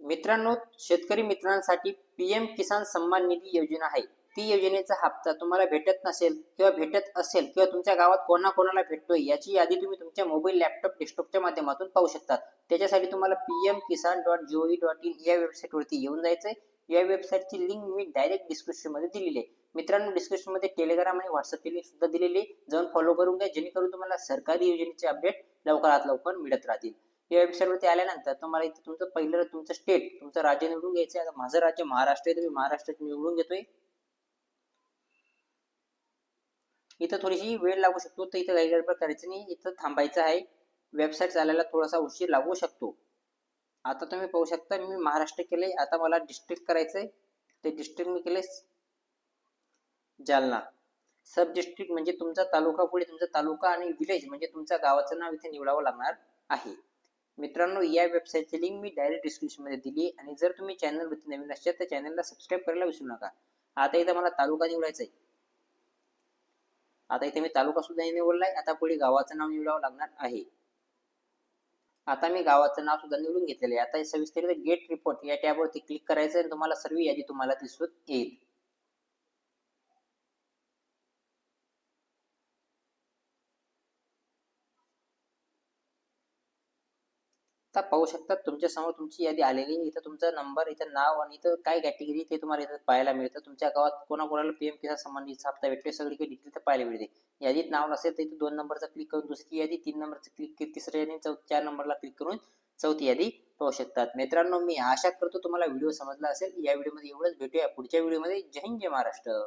मित्रांनो, शेतकरी मित्रांसाठी पीएम किसान सन्मान निधी योजना आहे. ती योजनेचा हप्ता तुम्हाला भेटत नसेल किंवा भेटत असेल किंवा तुमच्या गावात कोणाकोणाला भेटतोय याची यादी तुम्ही तुमच्या मोबाईल, लॅपटॉप, डेस्कटॉपच्या माध्यमातून पाहू शकता. त्याच्यासाठी तुम्हाला pmkisan.gov.in या वेबसाईटवरती येऊन जायचंय. या वेबसाईटची लिंक मी डायरेक्ट डिस्क्रिप्शनमध्ये दिलेली आहे. मित्रांनो, डिस्क्रिप्शनमध्ये टेलिग्राम आणि व्हॉट्सअपची लिंक सुद्धा दिलेली आहे. जाऊन फॉलो करून घ्या, जेणेकरून तुम्हाला सरकारी योजनेचे अपडेट लवकरात लवकर मिळत राहतील. या वेबसाईटवरती आल्यानंतर तुम्हाला इथे तुमचं स्टेट, तुमचं राज्य निवडून घ्यायचं आहे. आता माझं राज्य महाराष्ट्र आहे, तर मी महाराष्ट्रात निवडून घेतोय. इथं थोडीशी वेळ लागू शकतो, तर इथं काही गडबड करायचं नाही, इथं थांबायचं आहे. वेबसाईट चालायला थोडासा उशीर लागू शकतो. आता तुम्ही पाहू शकता मी महाराष्ट्र केले. आता मला डिस्ट्रिक्ट करायचंय, ते डिस्ट्रिक्ट मी केले जालना. सब डिस्ट्रिक्ट म्हणजे तुमचा तालुका, पुढे तुमचा तालुका आणि विलेज म्हणजे तुमच्या गावाचं नाव इथे निवडावं लागणार आहे. मित्रांनो, या वेबसाईटची लिंक मी डायरेक्ट डिस्क्रिप्शनमध्ये दिली आणि जर तुम्ही चॅनलवरती नवीन असाल तर चॅनलला सबस्क्राईब करायला विसरू नका. आता इथं मला तालुका निवडायचा आहे. आता इथे मी तालुका सुद्धा निवडलाय. आता पुढे गावाचं नाव निवडावं लागणार आहे. आता मी गावाचं नाव सुद्धा निवडून घेतलेलं आहे. आता सविस्तर गेट रिपोर्ट या टॅबवरती क्लिक करायचं आणि तुम्हाला सर्व यादी तुम्हाला दिसून येईल. आता पाहू शकता तुमच्या समोर तुमची यादी आलेली आहे. इथं तुमचा नंबर, इथं नाव आणि इथं काय कॅटेगरी ते तुम्हाला इथं पाहायला मिळतं. तुमच्या गावात कोणाकोणाला पीएम किसान सन्मान निधीचा हप्ता भेटतोय सगळी काही डिटेल पाहायला मिळते. यादीत नाव नसेल तर इथे 2 नंबरचा क्लिक करून दुसरी यादी, 3 नंबरचा क्लिक करून तिसरी यादी, 4 नंबरला क्लिक करून चौथी यादी पाहू शकतात. मित्रांनो, मी आशा करतो तुम्हाला व्हिडिओ समजला असेल. या व्हिडिओमध्ये एवढंच. भेटूया पुढच्या व्हिडिओमध्ये. जय हिंद, जय महाराष्ट्र.